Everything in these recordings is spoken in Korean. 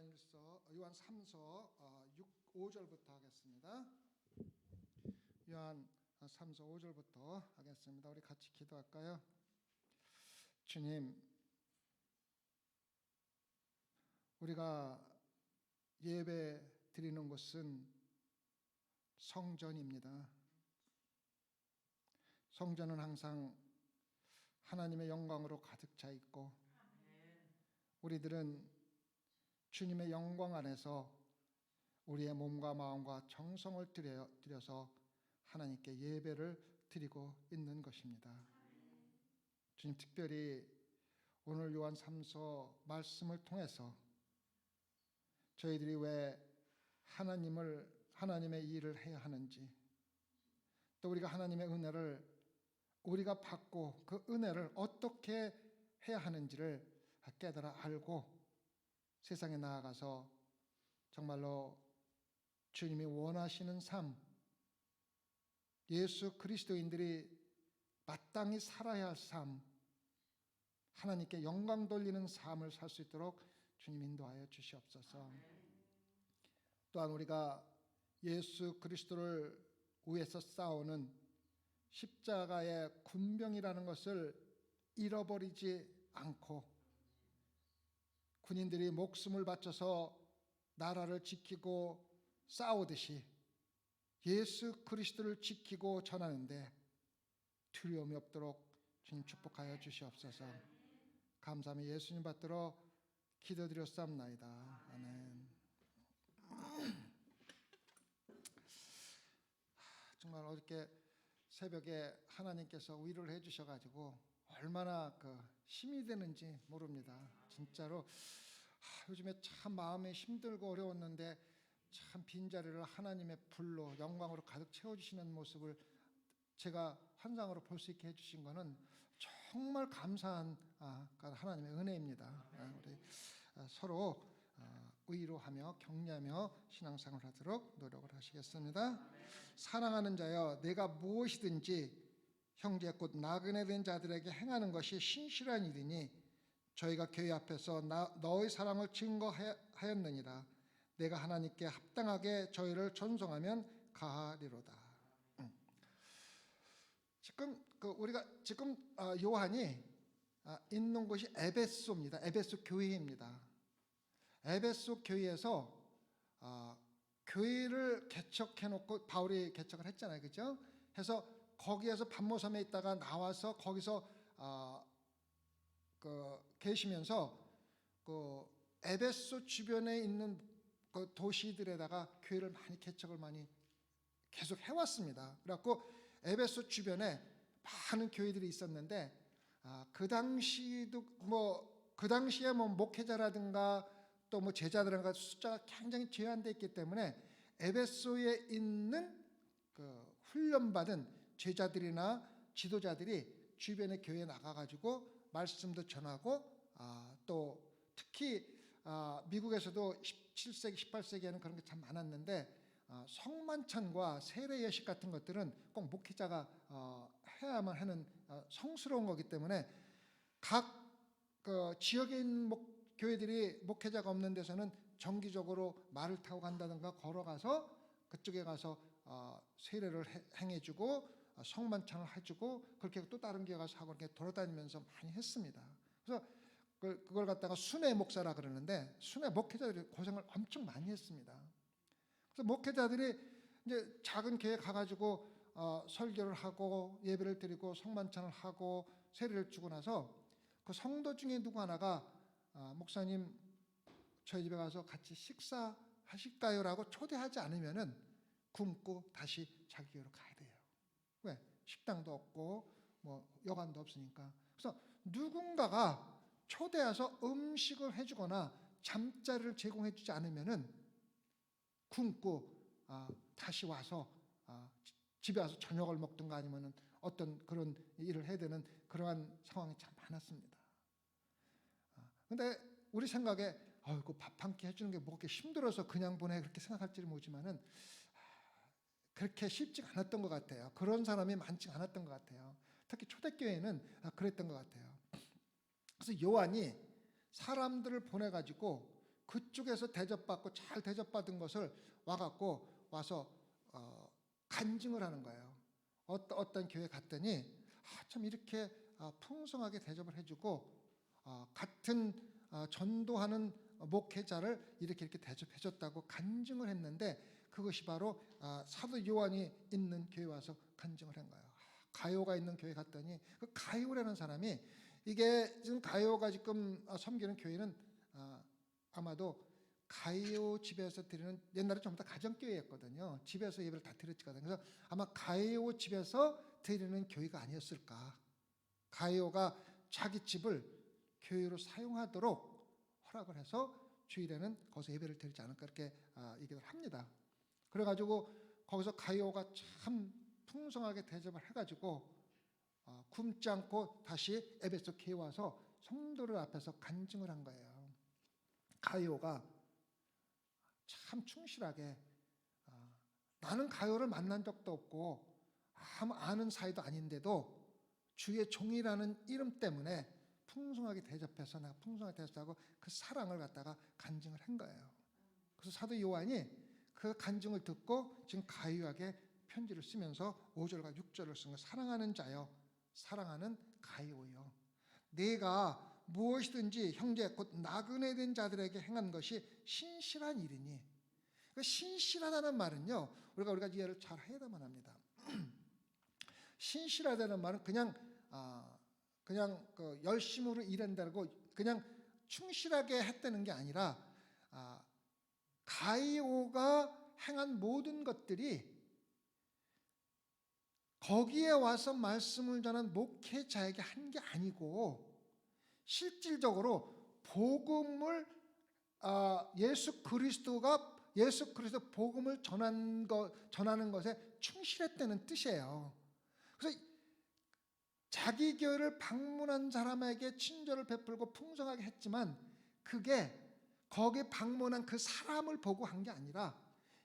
요한 3서 5절부터 하겠습니다. 요한 3서 5절부터 하겠습니다. 우리 같이 기도할까요? 주님, 우리가 예배 드리는 곳은 성전입니다. 성전은 항상 하나님의 영광으로 가득 차 있고, 우리들은 주님의 영광 안에서 우리의 몸과 마음과 정성을 들여서 하나님께 예배를 드리고 있는 것입니다. 주님, 특별히 오늘 요한 3서 말씀을 통해서 저희들이 왜 하나님의 일을 해야 하는지, 또 우리가 하나님의 은혜를 우리가 받고 그 은혜를 어떻게 해야 하는지를 깨달아 알고 세상에 나아가서 정말로 주님이 원하시는 삶, 예수 그리스도인들이 마땅히 살아야 할 삶, 하나님께 영광 돌리는 삶을 살 수 있도록 주님 인도하여 주시옵소서. 또한 우리가 예수 그리스도를 위해서 싸우는 십자가의 군병이라는 것을 잃어버리지 않고, 군인들이 목숨을 바쳐서 나라를 지키고 싸우듯이 예수 그리스도를 지키고 전하는데 두려움이 없도록 주님 축복하여 주시옵소서. 감사하며 예수님 받들어 기도드렸사옵나이다. 아멘. 정말 어저께 새벽에 하나님께서 위로를 해주셔가지고 얼마나 힘이 되는지 모릅니다. 진짜로 요즘에 참 마음이 힘들고 어려웠는데 참 빈자리를 하나님의 불로 영광으로 가득 채워주시는 모습을 제가 환상으로 볼 수 있게 해주신 것은 정말 감사한 하나님의 은혜입니다. 우리 서로 위로하며 격려하며 신앙생활을 하도록 노력을 하시겠습니다. 사랑하는 자여, 내가 무엇이든지 형제 곧 나그네 된 자들에게 행하는 것이 신실한 일이니 저희가 교회 앞에서 너의 사랑을 증거하였느니라. 내가 하나님께 합당하게 저희를 존송하면 가하리로다. 우리가 지금 요한이 있는 곳이 에베소입니다. 에베소 교회입니다. 에베소 교회에서 교회를 개척해놓고 바울이 개척을 했잖아요, 그죠? 해서 거기에서 반모섬에 있다가 나와서 거기서 계시면서 에베소 주변에 있는 도시들에다가 교회를 많이 개척을 많이 계속 해왔습니다. 그래갖고 에베소 주변에 많은 교회들이 있었는데 그 당시에 목회자라든가 또 제자들과 숫자가 굉장히 제한되어 있기 때문에 에베소에 있는 훈련받은 제자들이나 지도자들이 주변의 교회에 나가가지고 말씀도 전하고 또 특히 미국에서도 17세기, 18세기에는 그런 게 참 많았는데 성만찬과 세례 예식 같은 것들은 꼭 목회자가 해야만 하는 성스러운 거기 때문에 각 지역에 있는 교회들이 목회자가 없는 데서는 정기적으로 말을 타고 간다든가 걸어가서 그쪽에 가서 세례를 행해주고 성만찬을 해주고 그렇게 또 다른 교회 가서 하고 이렇게 돌아다니면서 많이 했습니다. 그래서 그걸 갖다가 순회 목사라 그러는데 순회 목회자들이 고생을 엄청 많이 했습니다. 그래서 목회자들이 이제 작은 교회 가가지고 설교를 하고 예배를 드리고 성만찬을 하고 세례를 주고 나서 그 성도 중에 누구 하나가 목사님 저희 집에 가서 같이 식사하실까요? 라고 초대하지 않으면은 굶고 다시 자기 교회로 가야 돼요. 왜? 식당도 없고 여관도 없으니까. 그래서 누군가가 초대해서 음식을 해주거나 잠자리를 제공해주지 않으면은 굶고 다시 와서 집에 와서 저녁을 먹든가 아니면은 어떤 그런 일을 해야 되는 그러한 상황이 참 많았습니다. 근데 우리 생각에 밥 한 끼 해주는 게 뭐 그렇게 힘들어서 그냥 보내 그렇게 생각할지는 모르지만은 그렇게 쉽지 않았던 것 같아요. 그런 사람이 많지 않았던 것 같아요. 특히 초대교회는 그랬던 것 같아요. 그래서 요한이 사람들을 보내가지고 그쪽에서 대접받고 잘 대접받은 것을 와서 간증을 하는 거예요. 어떤 교회 갔더니 참 이렇게 풍성하게 대접을 해주고 같은 전도하는 목회자를 이렇게 대접해줬다고 간증을 했는데, 그것이 바로 사도 요한이 있는 교회 와서 간증을 한 거예요. 가요가 있는 교회 갔더니 그 가요라는 사람이, 이게 지금 가요가 지금 섬기는 교회는 아마도 가요 집에서 드리는, 옛날에 좀 더 가정교회였거든요. 집에서 예배를 다 드렸거든요. 그래서 아마 가요 집에서 드리는 교회가 아니었을까. 가요가 자기 집을 교회로 사용하도록 허락을 해서 주일에는 거기서 예배를 드리지 않을까, 이렇게 얘기를 합니다. 그래가지고 거기서 가요가 참 풍성하게 대접을 해가지고 굶지 않고 다시 에베소 교회 와서 성도들 앞에서 간증을 한 거예요. 가요가 참 충실하게, 나는 가요를 만난 적도 없고 아는 사이도 아닌데도 주의 종이라는 이름 때문에 풍성하게 대접해서 내가 풍성하게 대접하고 그 사랑을 갖다가 간증을 한 거예요. 그래서 사도 요한이 그 간증을 듣고 지금 가요에게 편지를 쓰면서 5절과 6절을 쓴 거, 사랑하는 자여, 사랑하는 가요여, 내가 무엇이든지 형제 곧 나그네 된 자들에게 행한 것이 신실한 일이니. 신실하다는 말은요, 우리가 이해를 잘 해야만 합니다. 신실하다는 말은 그냥 그 열심으로 일한다고 그냥 충실하게 했다는 게 아니라, 가이오가 행한 모든 것들이 거기에 와서 말씀을 전한 목회자에게 한 게 아니고, 실질적으로 복음을 예수 그리스도 복음을 전하는 것에 충실했다는 뜻이에요. 그래서 자기 교회를 방문한 사람에게 친절을 베풀고 풍성하게 했지만, 그게 거기 방문한 그 사람을 보고 한 게 아니라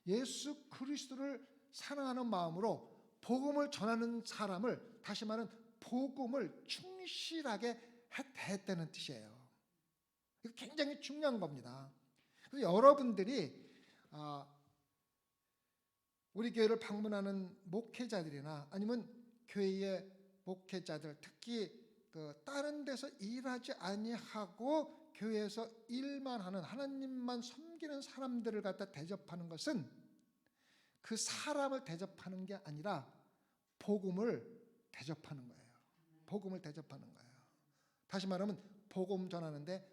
예수 그리스도를 사랑하는 마음으로 복음을 전하는 사람을, 다시 말하면 복음을 충실하게 했다는 뜻이에요. 이거 굉장히 중요한 겁니다. 그래서 여러분들이 우리 교회를 방문하는 목회자들이나 아니면 교회의 목회자들, 특히 다른 데서 일하지 아니하고 교회에서 일만 하는, 하나님만 섬기는 사람들을 갖다 대접하는 것은 그 사람을 대접하는 게 아니라 복음을 대접하는 거예요. 복음을 대접하는 거예요. 다시 말하면 복음 전하는데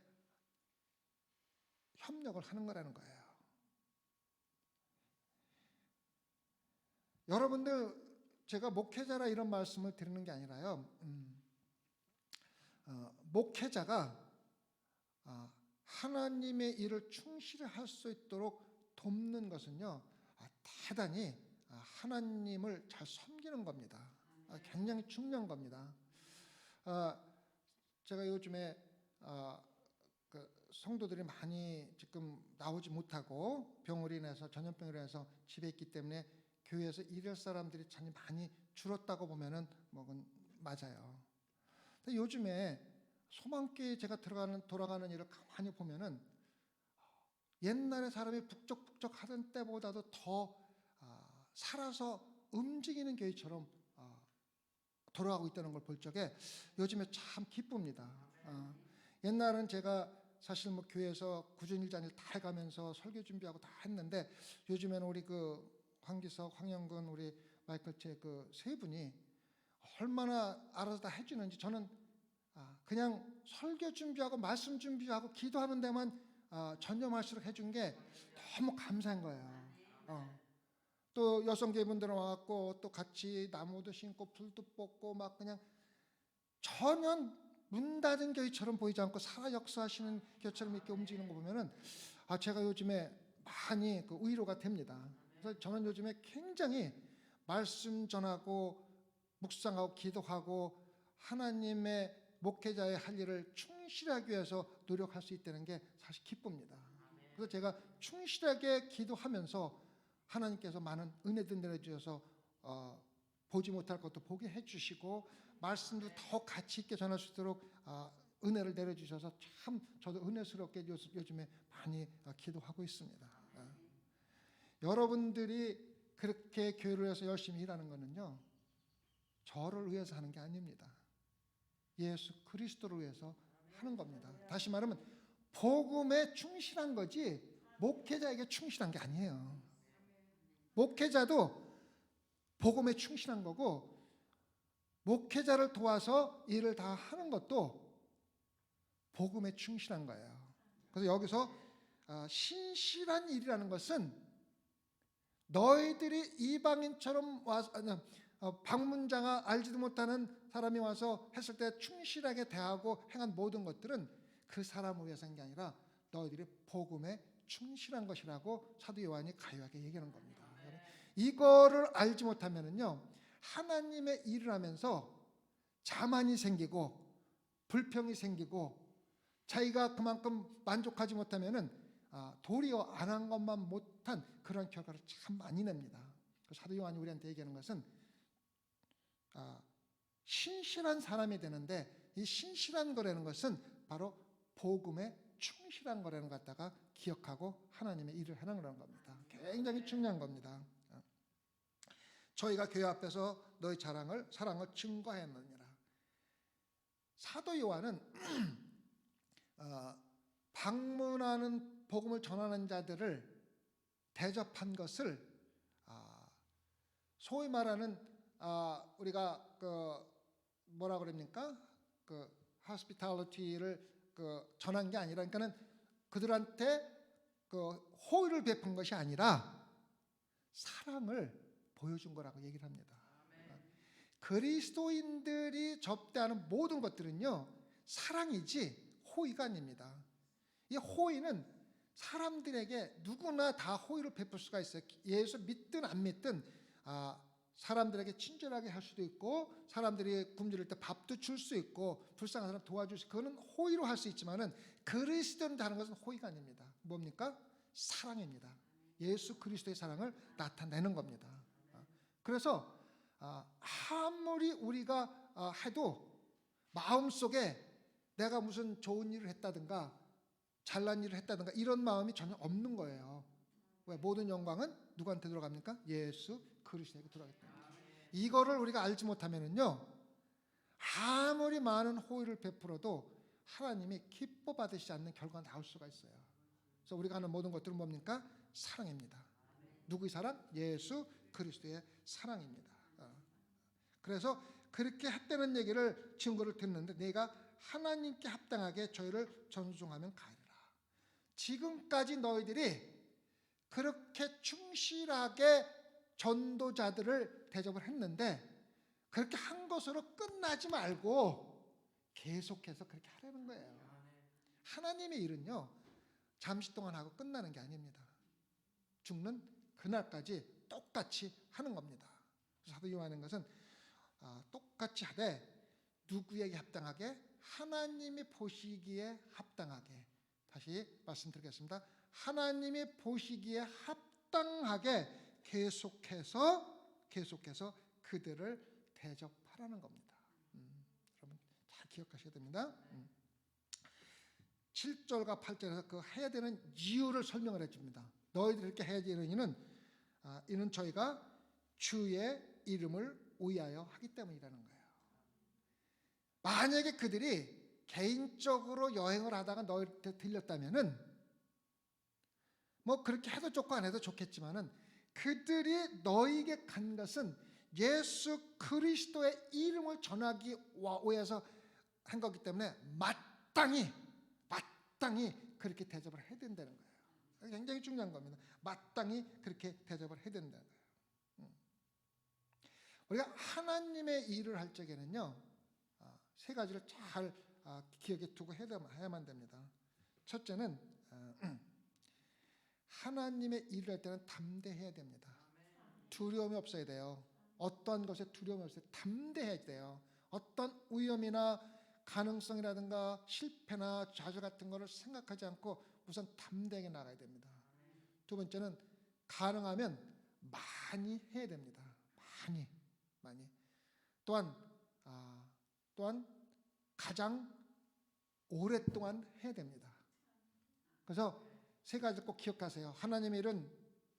협력을 하는 거라는 거예요. 여러분들, 제가 목회자라 이런 말씀을 드리는 게 아니라요, 목회자가 하나님의 일을 충실히 할 수 있도록 돕는 것은요, 대단히 하나님을 잘 섬기는 겁니다. 굉장히 중요한 겁니다. 제가 요즘에 그 성도들이 많이 지금 나오지 못하고 병으로 인해서, 전염병으로 인해서 집에 있기 때문에 교회에서 일할 사람들이 참 많이 줄었다고 보면은 맞아요. 근데 요즘에 소망교회 제가 돌아가는 일을 가만히 보면은 옛날에 사람이 북적북적 하던 때보다도 더 살아서 움직이는 교회처럼 돌아가고 있다는 걸 볼 적에 요즘에 참 기쁩니다. 옛날은 제가 사실 교회에서 구준일장일 다 해가면서 설교 준비하고 다 했는데, 요즘에는 우리 황기석, 황영근, 우리 마이클체 세 분이 얼마나 알아서 다 해주는지, 저는 그냥 설교 준비하고 말씀 준비하고 기도하는 데만 전념할수록 해준 게 너무 감사한 거예요. 또 여성계분들은 와갖고 또 같이 나무도 심고 불도 뽑고 막 그냥 전혀 문 닫은 교회처럼 보이지 않고 살아 역사하시는 교회처럼 이렇게 움직이는 거 보면은 제가 요즘에 많이 위로가 됩니다. 그래서 저는 요즘에 굉장히 말씀 전하고 묵상하고 기도하고 하나님의 목회자의 할 일을 충실하기 위해서 노력할 수 있다는 게 사실 기쁩니다. 그래서 제가 충실하게 기도하면서 하나님께서 많은 은혜들 내려주셔서 보지 못할 것도 보게 해주시고 말씀도 더 가치 있게 전할 수 있도록 은혜를 내려주셔서 참 저도 은혜스럽게 요즘에 많이 기도하고 있습니다. 여러분들이 그렇게 교회를 위해서 열심히 일하는 것은요, 저를 위해서 하는 게 아닙니다. 예수 그리스도를 위해서 하는 겁니다. 다시 말하면 복음에 충실한 거지 목회자에게 충실한 게 아니에요. 목회자도 복음에 충실한 거고, 목회자를 도와서 일을 다 하는 것도 복음에 충실한 거예요. 그래서 여기서 신실한 일이라는 것은 너희들이 이방인처럼 와서 방문자가 알지도 못하는 사람이 와서 했을 때 충실하게 대하고 행한 모든 것들은 그 사람을 위해서 한 게 아니라 너희들이 복음에 충실한 것이라고 사도 요한이 가요하게 얘기하는 겁니다. 이거를 알지 못하면은요, 하나님의 일을 하면서 자만이 생기고 불평이 생기고 자기가 그만큼 만족하지 못하면은 도리어 안 한 것만 못한 그런 결과를 참 많이 냅니다. 사도 요한이 우리한테 얘기하는 것은 신실한 사람이 되는데, 이 신실한 거라는 것은 바로 복음에 충실한 거라는 것 갖다가 기억하고 하나님의 일을 하는 거라는 겁니다. 굉장히 중요한 겁니다. 저희가 교회 앞에서 너희 사랑을 증거하였느니라. 사도 요한은 방문하는 복음을 전하는 자들을 대접한 것을 소위 말하는 우리가 뭐라 그럽니까? hospitality를 전한 게 아니라, 그러니까는 그들한테 호의를 베푼 것이 아니라 사랑을 보여준 거라고 얘기를 합니다. 그리스도인들이 접대하는 모든 것들은요, 사랑이지 호의가 아닙니다. 이 호의는 사람들에게 누구나 다 호의를 베풀 수가 있어요. 예수 믿든 안 믿든 사람들에게 친절하게 할 수도 있고, 사람들이 굶주릴 때 밥도 줄 수 있고, 불쌍한 사람 도와줄 수 있고, 그거는 호의로 할 수 있지만은 그리스도인 다른 것은 호의가 아닙니다. 뭡니까? 사랑입니다. 예수 그리스도의 사랑을 나타내는 겁니다. 그래서 아무리 우리가 해도 마음속에 내가 무슨 좋은 일을 했다든가 잘난 일을 했다든가 이런 마음이 전혀 없는 거예요. 왜? 모든 영광은 누구한테 들어갑니까? 예수 그리스도에게 들어가기 때문에. 이거를 우리가 알지 못하면은요, 아무리 많은 호의를 베풀어도 하나님이 기뻐 받으시지 않는 결과가 나올 수가 있어요. 그래서 우리가 하는 모든 것들은 뭡니까? 사랑입니다. 누구의 사랑? 예수 그리스도의 사랑입니다. 그래서 그렇게 했다는 얘기를 증거를 듣는데, 내가 하나님께 합당하게 저희를 전송하면 가리라. 지금까지 너희들이 그렇게 충실하게 전도자들을 대접을 했는데, 그렇게 한 것으로 끝나지 말고 계속해서 그렇게 하라는 거예요. 하나님의 일은요, 잠시 동안 하고 끝나는 게 아닙니다. 죽는 그날까지 똑같이 하는 겁니다. 사도 요한은 것은 똑같이 하되 누구에게 합당하게? 하나님이 보시기에 합당하게. 다시 말씀드리겠습니다. 하나님이 보시기에 합당하게 계속해서 그들을 대접하라는 겁니다. 여러분 잘 기억하셔야 됩니다. 7절과 8절에서 그 해야 되는 이유를 설명을 해줍니다. 너희들 이렇게 해야 되는 이는 저희가 주의 이름을 위하여 하기 때문이라는 거예요. 만약에 그들이 개인적으로 여행을 하다가 너희한테 들렸다면은 뭐 그렇게 해도 좋고 안 해도 좋겠지만은, 그들이 너희에게 간 것은 예수 그리스도의 이름을 전하기 위해서 한 거기 때문에 마땅히 그렇게 대접을 해야 된다는 거예요. 굉장히 중요한 겁니다. 마땅히 그렇게 대접을 해야 된다는 거예요. 우리가 하나님의 일을 할 적에는요, 세 가지를 잘 기억에 두고 해야만 됩니다. 첫째는 하나님의 일을 할 때는 담대해야 됩니다. 두려움이 없어야 돼요. 어떤 것에 두려움이 없어야 돼요. 담대해야 돼요. 어떤 위험이나 가능성이라든가 실패나 좌절 같은 것을 생각하지 않고 우선 담대하게 나가야 됩니다. 두 번째는 가능하면 많이 해야 됩니다. 많이. 또한 가장 오랫동안 해야 됩니다. 그래서 세 가지 꼭 기억하세요. 하나님의 일은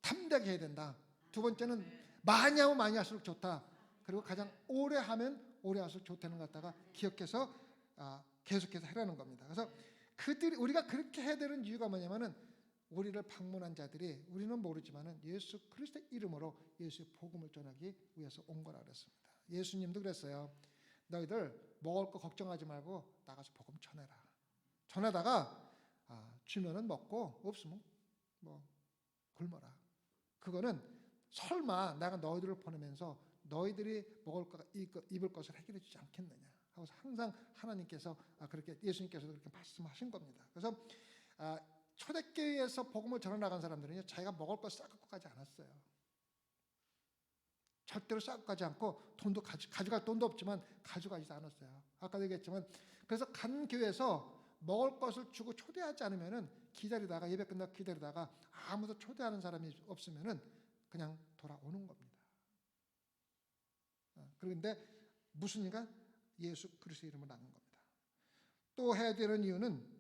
담대하게 해야 된다. 두 번째는 많이 하면 많이 할수록 좋다. 그리고 가장 오래 하면 오래 할수록 좋다는 것 갖다가 기억해서 계속해서 하라는 겁니다. 그래서 우리가 그렇게 해야 되는 이유가 뭐냐면은 우리를 방문한 자들이 우리는 모르지만은 예수 그리스도의 이름으로 예수의 복음을 전하기 위해서 온 거라 그랬습니다. 예수님도 그랬어요. 너희들 먹을 거 걱정하지 말고 나가서 복음 전해라. 전하다가 주면은 먹고 없으면 뭐 굶어라. 그거는 설마 내가 너희들을 보내면서 너희들이 먹을 거 입을 것을 해결해 주지 않겠느냐 하고서 항상 하나님께서 그렇게 예수님께서도 그렇게 말씀하신 겁니다. 그래서 초대교회에서 복음을 전해 나간 사람들은요, 자기가 먹을 걸 싸갖고 가지 않았어요. 절대로 싸갖고 가지 않고 돈도 가져갈 돈도 없지만 가져가지도 않았어요. 아까도 얘기했지만 그래서 간 교회에서 먹을 것을 주고 초대하지 않으면은 기다리다가 예배 끝나고 기다리다가 아무도 초대하는 사람이 없으면은 그냥 돌아오는 겁니다. 그런데 무슨 일인가? 예수 그리스도 이름으로 나간 겁니다. 또 해야 되는 이유는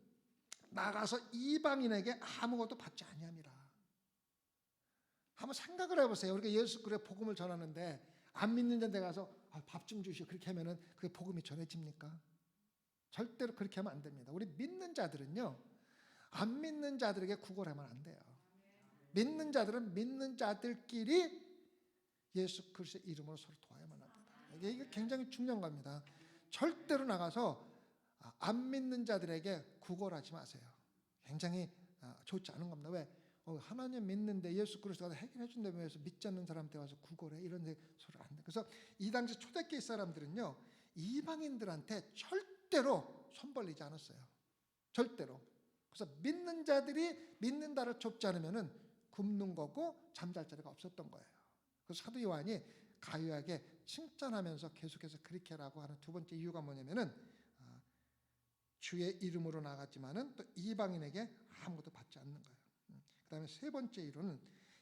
나가서 이방인에게 아무것도 받지 아니함이라. 한번 생각을 해보세요. 우리가 예수 그리스도의 복음을 전하는데 안 믿는 데 가서 밥 좀 주시오 그렇게 하면은 그게 복음이 전해집니까? 절대로 그렇게 하면 안 됩니다. 우리 믿는 자들은요, 안 믿는 자들에게 구걸하면 안 돼요. 믿는 자들은 믿는 자들끼리 예수 그리스도의 이름으로 서로 도와야만 합니다. 이게 굉장히 중요한 겁니다. 절대로 나가서 안 믿는 자들에게 구걸하지 마세요. 굉장히 좋지 않은 겁니다. 왜? 하나님 믿는데 예수 그리스도가 해결해 준다고 해서 믿지 않는 사람한테 와서 구걸해 이런 소리 안 돼. 그래서 이 당시 초대교회 사람들은요, 이방인들한테 절대로 손 벌리지 않았어요. 절대로. 그래서 믿는 자들이 믿는다를 좁지 않으면은 굶는 거고 잠잘 자리가 없었던 거예요. 그래서 사도 요한이 가요하게 칭찬하면서 계속해서 그렇게 하라고 하는 두 번째 이유가 뭐냐면은 주의 이름으로 나갔지만은 또 이방인에게 아무것도 받지 않는 거예요. 그 다음에 세 번째 이유는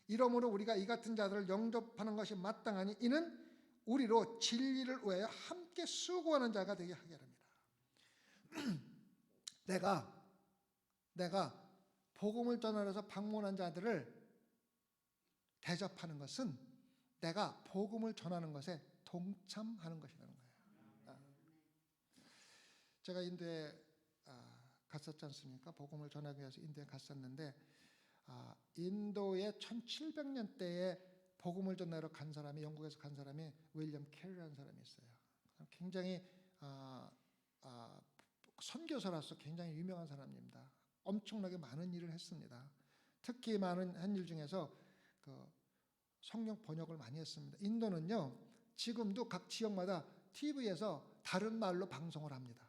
이러므로 우리가 이 같은 자들을 영접하는 것이 마땅하니 이는 우리로 진리를 위하여 함께 수고하는 자가 되게 하게 합니다. 내가 복음을 전하려서 방문한 자들을 대접하는 것은 내가 복음을 전하는 것에 동참하는 것이라는 거예요. 제가 인도에 갔었지 않습니까? 복음을 전하기 위해서 인도에 갔었는데 인도의 1700년대에 복음을 전하러 간 사람이, 영국에서 간 사람이 윌리엄 캐리라는 사람이 있어요. 굉장히 선교사로서 굉장히 유명한 사람입니다. 엄청나게 많은 일을 했습니다. 특히 많은 한 일 중에서 성경 번역을 많이 했습니다. 인도는요, 지금도 각 지역마다 TV에서 다른 말로 방송을 합니다.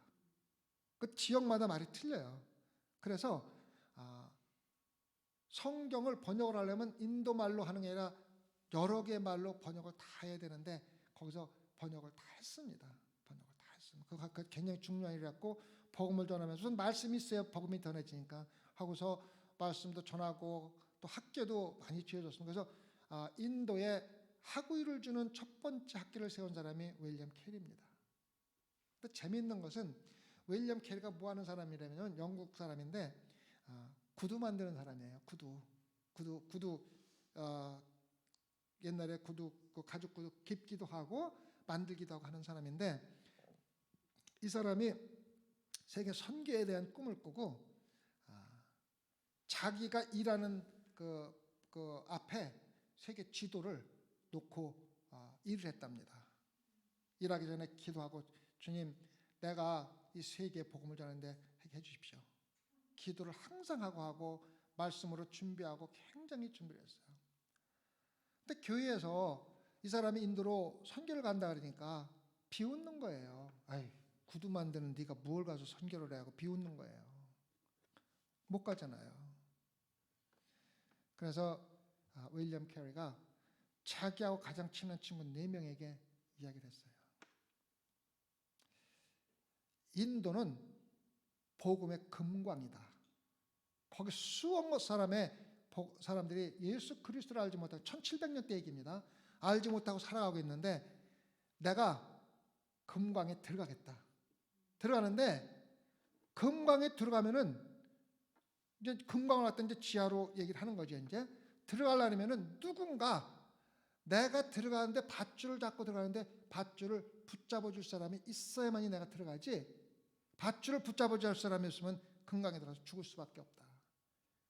그 지역마다 말이 틀려요. 그래서 성경을 번역을 하려면 인도 말로 하는 게 아니라 여러 개의 말로 번역을 다 해야 되는데 거기서 번역을 다 했습니다. 번역을 다 했습니다. 그거 굉장히 중요한 일이었고, 복음을 전하면서 무슨 말씀이 있어야 복음이 전해지니까 하고서 말씀도 전하고 또 학교도 많이 지어졌습니다. 그래서 인도에 학위를 주는 첫 번째 학교를 세운 사람이 윌리엄 캐리입니다. 근데 재미있는 것은 윌리엄 캐리가 뭐 하는 사람이라면 영국 사람인데 구두 만드는 사람이에요. 구두 옛날에 구두 가죽 구두 깁기도 하고 만들기도 하고 하는 사람인데, 이 사람이 세계 선교에 대한 꿈을 꾸고 자기가 일하는 그 앞에 세계 지도를 놓고 일을 했답니다. 일하기 전에 기도하고, 주님, 내가 이 세계에 복음을 전하는데 해 주십시오. 기도를 항상 하고 말씀으로 준비하고 굉장히 준비를 했어요. 근데 교회에서 이 사람이 인도로 선교를 간다 그러니까 비웃는 거예요. 아이, 구두 만드는 네가 뭘 가서 선교를 해 하고 비웃는 거예요. 못 가잖아요. 그래서 윌리엄 캐리가 자기하고 가장 친한 친구 4명에게 이야기를 했어요. 인도는 복음의 금광이다. 거기 수억 사람들이 예수 그리스도를 알지 못하고 1700년대 얘기입니다. 알지 못하고 살아가고 있는데 내가 금광에 들어가겠다. 들어가는데 금광에 들어가면은 이제 금광을 왔다 이제 지하로 얘기를 하는 거죠. 이제 들어가려면은 누군가 내가 들어가는데 밧줄을 잡고 들어가는데 밧줄을 붙잡아 줄 사람이 있어야만이 내가 들어가지. 밧줄을 붙잡아 줄 사람이 없으면 금강에 들어가서 죽을 수밖에 없다.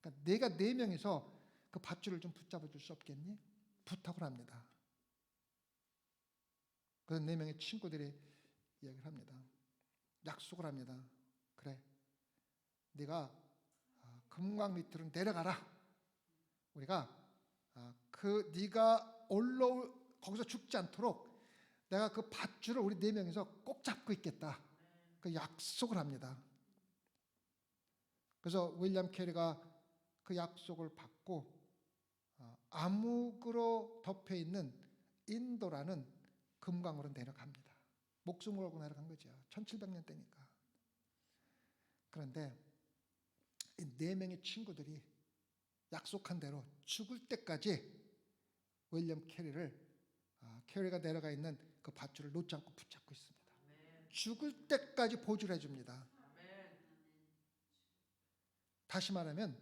그러니까 내가 네 명이서 그 밧줄을 좀 붙잡아 줄 수 없겠니? 부탁을 합니다. 그래서 네 명의 친구들이 이야기를 합니다. 약속을 합니다. 그래, 네가 금강 밑으로 내려가라. 우리가 네가 올라올 거기서 죽지 않도록 내가 그 밧줄을 우리 네 명이서 꼭 잡고 있겠다. 그 약속을 합니다. 그래서 윌리엄 캐리가 그 약속을 받고 암흑으로 덮여 있는 인도라는 금강으로 내려갑니다. 목숨을 걸고 내려간 거죠. 1700년 때니까. 그런데 이 네 명의 친구들이 약속한 대로 죽을 때까지 윌리엄 캐리가 내려가 있는 그 밧줄을 놓지 않고 붙잡고 있습니다. 죽을 때까지 보조를 해줍니다. 다시 말하면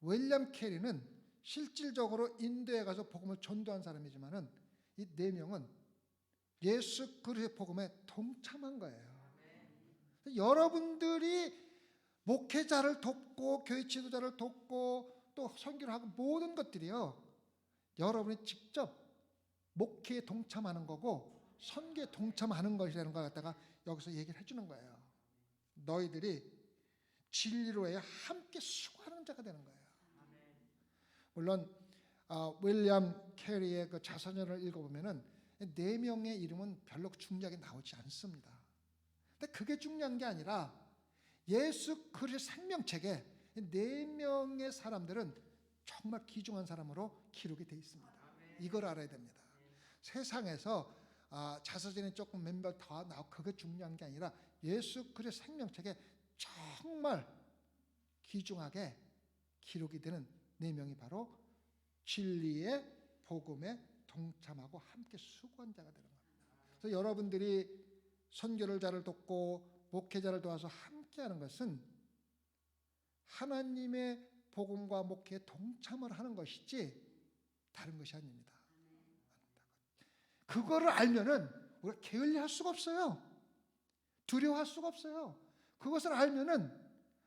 윌리엄 캐리는 실질적으로 인도에 가서 복음을 전도한 사람이지만은 이 네 명은 예수 그리스도의 복음에 동참한 거예요. 여러분들이 목회자를 돕고 교회 지도자를 돕고 또 선교를 하고 모든 것들이요, 여러분이 직접 목회에 동참하는 거고 선교에 동참하는 것이라는 걸 갖다가 여기서 얘기를 해주는 거예요. 너희들이 진리로 해 함께 수고하는 자가 되는 거예요. 물론 윌리엄 캐리의 그 자서전을 읽어보면은 네 명의 이름은 별로 중요하게 나오지 않습니다. 근데 그게 중요한 게 아니라 예수 그리스도의 생명책에 네 명의 사람들은 정말 귀중한 사람으로 기록이 되어 있습니다. 이걸 알아야 됩니다. 세상에서 자서전이 조금 몇몇 더 나오고 그게 중요한 게 아니라 예수 그리스도의 생명책에 정말 귀중하게 기록이 되는 네 명이 바로 진리의 복음에 동참하고 함께 수고한 자가 되는 겁니다. 그래서 여러분들이 선교를 자를 돕고 목회자를 도와서 함께하는 것은 하나님의 복음과 목회에 동참을 하는 것이지 다른 것이 아닙니다. 그거를 알면은 우리가 게을리할 수가 없어요. 두려워할 수가 없어요. 그것을 알면은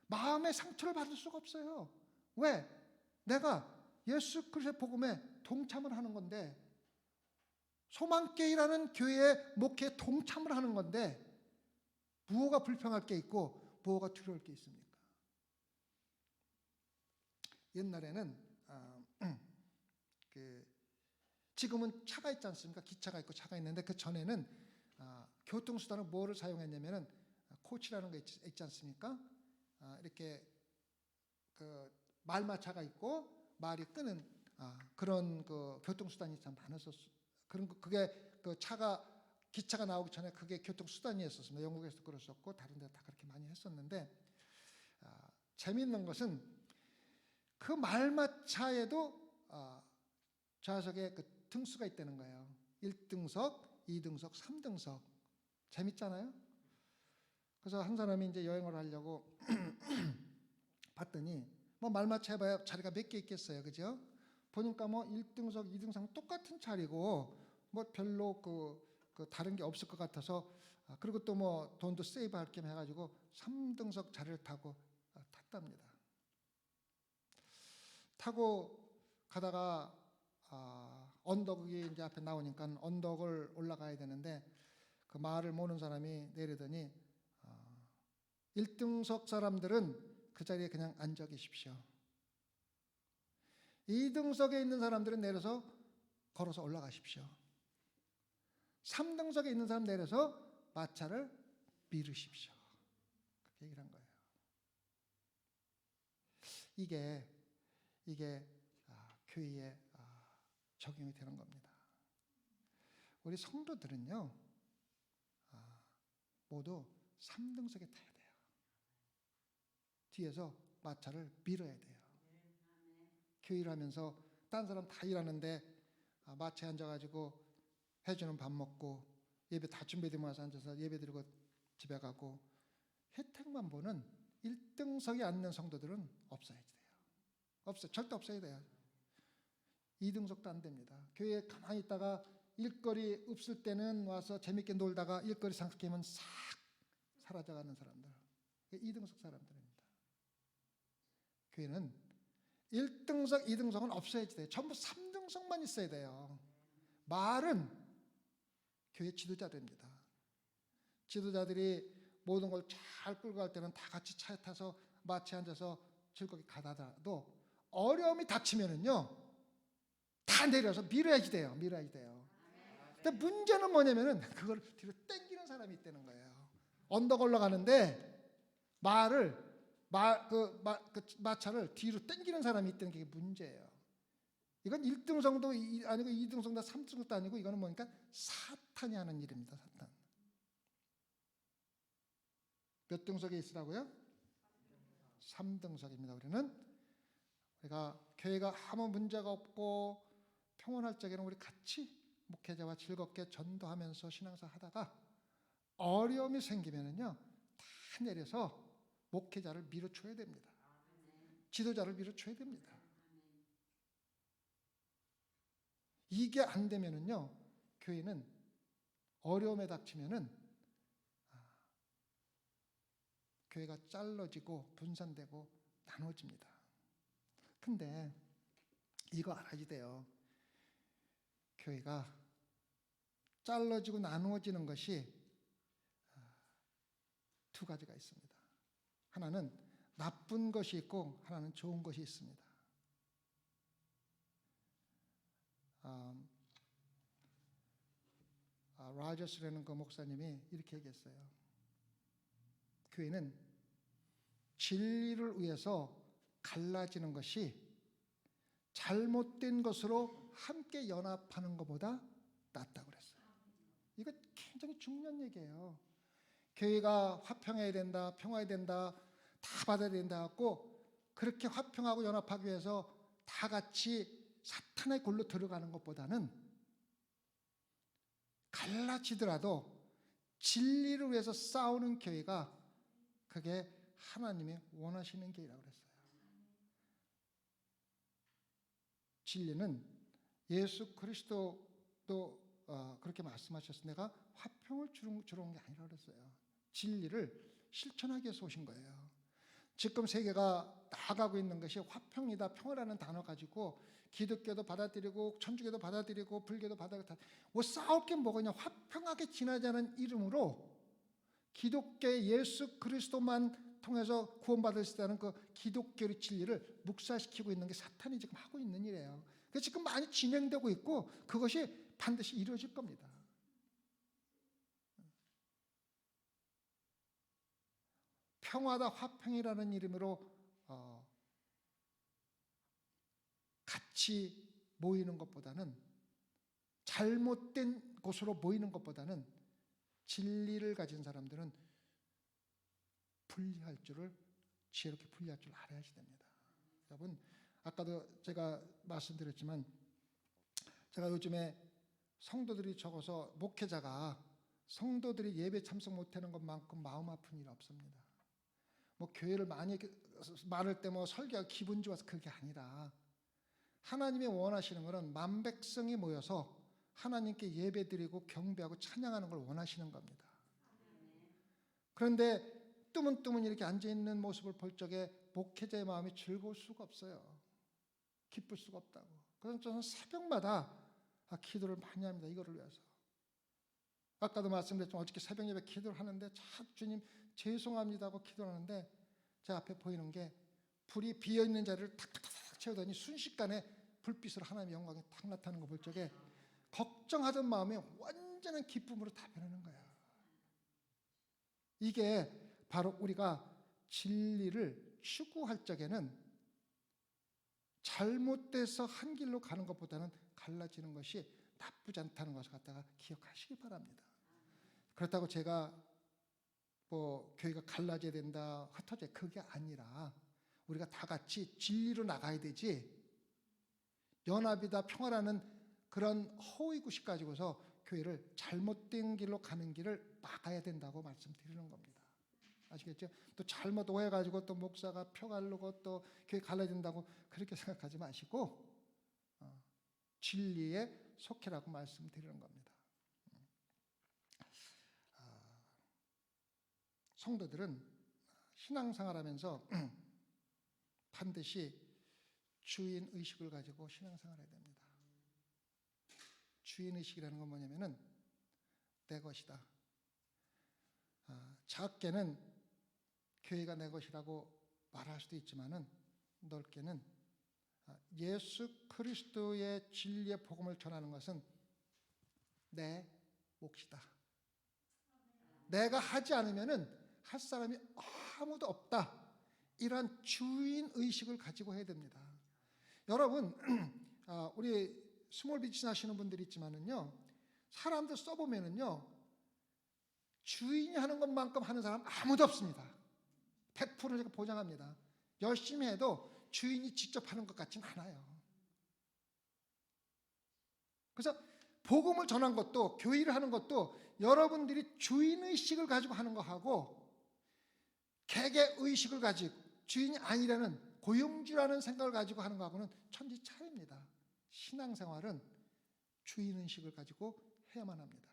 마음의 상처를 받을 수가 없어요. 왜? 내가 예수 그리스도의 복음에 동참을 하는 건데, 소망교회라는 교회의 목회에 동참을 하는 건데 무엇가 불평할 게 있고 무엇가 두려울 게 있습니까? 옛날에는 지금은 차가 있지 않습니까? 기차가 있고 차가 있는데 그 전에는 교통수단을 뭐를 사용했냐면은 코치라는 거 있지 않습니까? 이렇게 그 말마차가 있고 말이 끄는 그런 그 교통수단이 참 많았었어요. 그게 그 기차가 나오기 전에 그게 교통수단이었었습니다. 영국에서도 그랬었고 다른 데 다 그렇게 많이 했었는데, 재미있는 것은 그 말마차에도 좌석에 그 등수가 있다는 거예요. 1등석, 2등석, 3등석. 재밌잖아요. 그래서 한 사람이 이제 여행을 하려고 봤더니 뭐 말마차 해봐야 자리가 몇 개 있겠어요, 그죠? 보니까 뭐 1등석, 2등석 똑같은 자리고 뭐 별로 그 다른 게 없을 것 같아서, 그리고 또 뭐 돈도 세이브할 겸 해가지고 3등석 자리를 탔답니다. 타고 가다가 언덕이 이제 앞에 나오니까 언덕을 올라가야 되는데 그 말을 모는 사람이 내리더니 1등석 사람들은 그 자리에 그냥 앉아 계십시오. 2등석에 있는 사람들은 내려서 걸어서 올라가십시오. 3등석에 있는 사람 내려서 마차를 미루십시오. 그렇게 얘기를 한 거예요. 이게 교회에 적용이 되는 겁니다. 우리 성도들은요, 모두 3등석에 타야 돼요. 뒤에서 마차를 밀어야 돼요. 교회를 하면서 딴 사람 다 일하는데 마차에 앉아가지고 해주는 밥 먹고 예배 다 준비되면 와서 앉아서 예배 드리고 집에 가고 혜택만 보는 1등석에 앉는 성도들은 없어야지 돼요. 절대 없어야 돼요. 2등석도 안 됩니다. 교회에 가만히 있다가 일거리 없을 때는 와서 재밌게 놀다가 일거리 생각하면 싹 사라져가는 사람들, 2등석 사람들입니다. 교회는 1등석, 2등석은 없어야지 돼요. 전부 3등석만 있어야 돼요. 말은 교회 지도자들입니다. 지도자들이 모든 걸 잘 끌고 갈 때는 다 같이 차에 타서 마치에 앉아서 즐겁게 가다가도 어려움이 닥치면은요, 다 내려서 밀어야지 돼요. 근데 문제는 뭐냐면은 그걸 뒤로 당기는 사람이 있다는 거예요. 언덕 올라가는데 마차를 뒤로 당기는 사람이 있다는 게 문제예요. 이건 1등석도 아니고 2등석도 3등석도 아니고 이거는 뭐니까 사탄이 하는 일입니다. 사탄. 몇 등석에 있으라고요? 3등석입니다. 우리가 교회가 아무 문제가 없고 평온할 적에는 우리 같이 목회자와 즐겁게 전도하면서 신앙생활 하다가 어려움이 생기면은요, 다 내려서 목회자를 밀어줘야 됩니다. 지도자를 밀어줘야 됩니다. 이게 안 되면은요, 교회는 어려움에 닥치면은 교회가 잘라지고 분산되고 나눠집니다. 근데 이거 알아야 돼요. 교회가 잘라지고 나누어지는 것이 두 가지가 있습니다. 하나는 나쁜 것이 있고 하나는 좋은 것이 있습니다. 라저스라는 그 목사님이 이렇게 얘기했어요. 교회는 진리를 위해서 갈라지는 것이 잘못된 것으로 함께 연합하는 것보다 낫다고 그랬어요. 이거 굉장히 중요한 얘기예요. 교회가 화평해야 된다, 평화해야 된다, 다 받아야 된다 하고 그렇게 화평하고 연합하기 위해서 다 같이 사탄의 골로 들어가는 것보다는 갈라지더라도 진리를 위해서 싸우는 교회가 그게 하나님이 원하시는 교회라고 그랬어요. 진리는 예수 그리스도도 그렇게 말씀하셨어요. 내가 화평을 주러 온 게 아니라고 그랬어요. 진리를 실천하기 위해서 오신 거예요. 지금 세계가 나아가고 있는 것이 화평이다, 평화라는 단어 가지고 기독교도 받아들이고 천주교도 받아들이고 불교도 받아들이고 뭐 싸울 게 뭐가 있냐. 화평하게 지나자는 이름으로 기독교의 예수 그리스도만 통해서 구원받을 수 있다는 그 기독교의 진리를 묵살시키고 있는 게 사탄이 지금 하고 있는 일이에요. 그래서 지금 많이 진행되고 있고 그것이 반드시 이루어질 겁니다. 평화다 화평이라는 이름으로 같이 모이는 것보다는 잘못된 곳으로 모이는 것보다는 진리를 가진 사람들은 분리할 줄을 지혜롭게 분리할 줄 알아야지 됩니다. 여러분, 아까도 제가 말씀드렸지만 제가 요즘에 성도들이 적어서 목회자가 성도들이 예배 참석 못하는 것만큼 마음 아픈 일이 없습니다. 뭐 교회를 많이 많을 때 뭐 설교가 기분 좋아서 그게 아니라 하나님이 원하시는 것은 만백성이 모여서 하나님께 예배드리고 경배하고 찬양하는 걸 원하시는 겁니다. 그런데 뜨문뜨문 이렇게 앉아있는 모습을 볼 적에 목회자의 마음이 즐거울 수가 없어요. 기쁠 수가 없다고. 그래서 저는 새벽마다 기도를 많이 합니다. 이거를 위해서. 아까도 말씀드렸지만 어저께 새벽 예배 기도를 하는데 참 주님 죄송합니다 하고 기도를 하는데 제 앞에 보이는 게 불이 비어있는 자리를 탁탁탁 채우더니 순식간에 불빛으로 하나님의 영광이 탁 나타나는 거 볼 적에 걱정하던 마음이 완전한 기쁨으로 다 변하는 거예요. 이게 바로 우리가 진리를 추구할 적에는 잘못돼서 한 길로 가는 것보다는 갈라지는 것이 나쁘지 않다는 것을 갖다가 기억하시기 바랍니다. 그렇다고 제가 뭐 교회가 갈라져야 된다, 흩어져야 그게 아니라 우리가 다 같이 진리로 나가야 되지 연합이다, 평화라는 그런 허위구식 가지고서 교회를 잘못된 길로 가는 길을 막아야 된다고 말씀드리는 겁니다. 아시겠죠? 또 잘못 오해가지고 또 목사가 표 가르고 또 교회 갈라진다고 그렇게 생각하지 마시고 진리에 속해라고 말씀드리는 겁니다. 성도들은 신앙생활하면서 반드시 주인 의식을 가지고 신앙생활해야 됩니다. 주인 의식이라는 건 뭐냐면은 내 것이다. 작게는 교회가 내 것이라고 말할 수도 있지만은 넓게는 예수 그리스도의 진리의 복음을 전하는 것은 내 몫이다. 내가 하지 않으면은 할 사람이 아무도 없다. 이러한 주인 의식을 가지고 해야 됩니다. 여러분, 우리 스몰 비즈니스 하시는 분들이 있지만은요, 사람들 써보면은요, 주인이 하는 것만큼 하는 사람 아무도 없습니다. 100% 제가 보장합니다. 열심히 해도 주인이 직접 하는 것 같진 않아요. 그래서 복음을 전한 것도, 교회를 하는 것도 여러분들이 주인의식을 가지고 하는 거하고 개개의식을 가지고 주인이 아니라는 고용주라는 생각을 가지고 하는 거하고는 천지 차이입니다. 신앙생활은 주인의식을 가지고 해야만 합니다.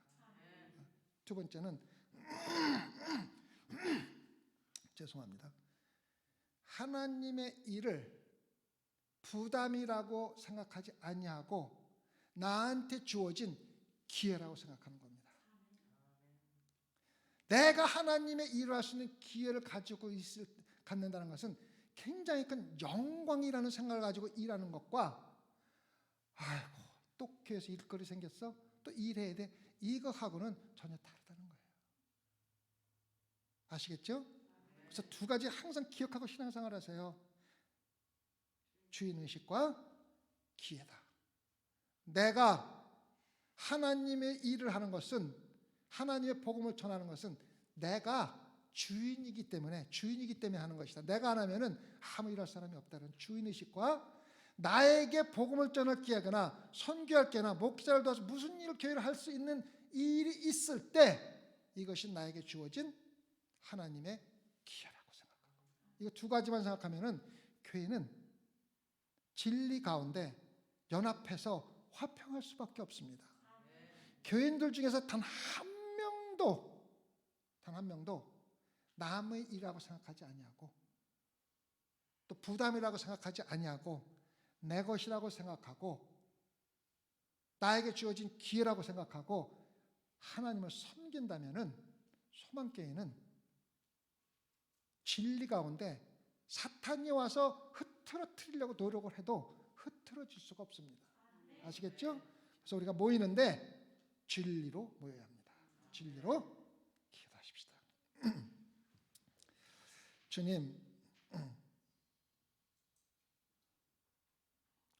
두 번째는 죄송합니다. 하나님의 일을 부담이라고 생각하지 아니하고 나한테 주어진 기회라고 생각하는 겁니다. 내가 하나님의 일을 할 수 있는 기회를 가지고 갖는다는 것은 굉장히 큰 영광이라는 생각을 가지고 일하는 것과 아이고 또 교회에서 일거리 생겼어? 또 일해야 돼? 이거하고는 전혀 다르다는 거예요. 아시겠죠? 그래서 두 가지 항상 기억하고 신앙생활 하세요. 주인의식과 기회다. 내가 하나님의 일을 하는 것은, 하나님의 복음을 전하는 것은 내가 주인이기 때문에 하는 것이다. 내가 안 하면은 아무 일할 사람이 없다는 주인의식과 나에게 복음을 전할 기회거나 선교할 기회나 목사를 도와서 무슨 일을 교회를 할 수 있는 일이 있을 때 이것이 나에게 주어진 하나님의 기회라고 생각하고, 이거 두 가지만 생각하면은 교회는 진리 가운데 연합해서 화평할 수밖에 없습니다. 교인들 중에서 단 한 명도 남의 일이라고 생각하지 아니하고 또 부담이라고 생각하지 아니하고 내 것이라고 생각하고 나에게 주어진 기회라고 생각하고 하나님을 섬긴다면은 소망교회는 진리 가운데 사탄이 와서 흐트러뜨리려고 노력을 해도 흐트러질 수가 없습니다. 아시겠죠? 그래서 우리가 모이는데 진리로 모여야 합니다. 진리로 기도하십시다. 주님,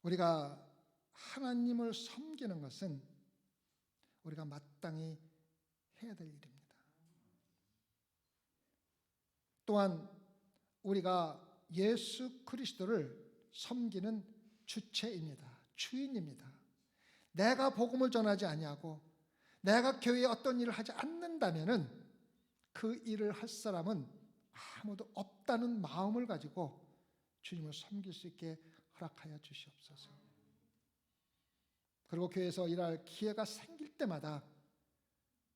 우리가 하나님을 섬기는 것은 우리가 마땅히 해야 될 일입니다. 또한 우리가 예수 그리스도를 섬기는 주체입니다. 주인입니다. 내가 복음을 전하지 아니하고 내가 교회에 어떤 일을 하지 않는다면은 그 일을 할 사람은 아무도 없다는 마음을 가지고 주님을 섬길 수 있게 허락하여 주시옵소서. 그리고 교회에서 일할 기회가 생길 때마다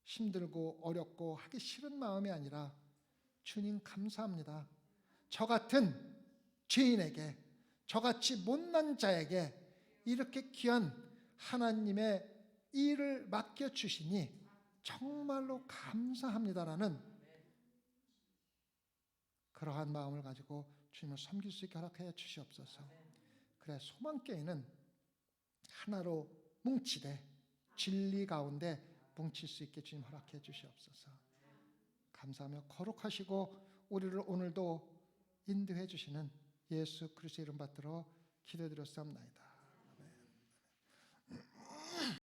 힘들고 어렵고 하기 싫은 마음이 아니라 주님 감사합니다. 저 같은 죄인에게, 저같이 못난 자에게 이렇게 귀한 하나님의 일을 맡겨주시니 정말로 감사합니다라는 그러한 마음을 가지고 주님을 섬길 수 있게 허락하여 주시옵소서. 그래 소망교회는 하나로 뭉치되 진리 가운데 뭉칠 수 있게 주님 허락해 주시옵소서. 감사하며 거룩하시고 우리를 오늘도 인도해 주시는 예수 그리스도의 이름 받들어 기도드렸사옵나이다.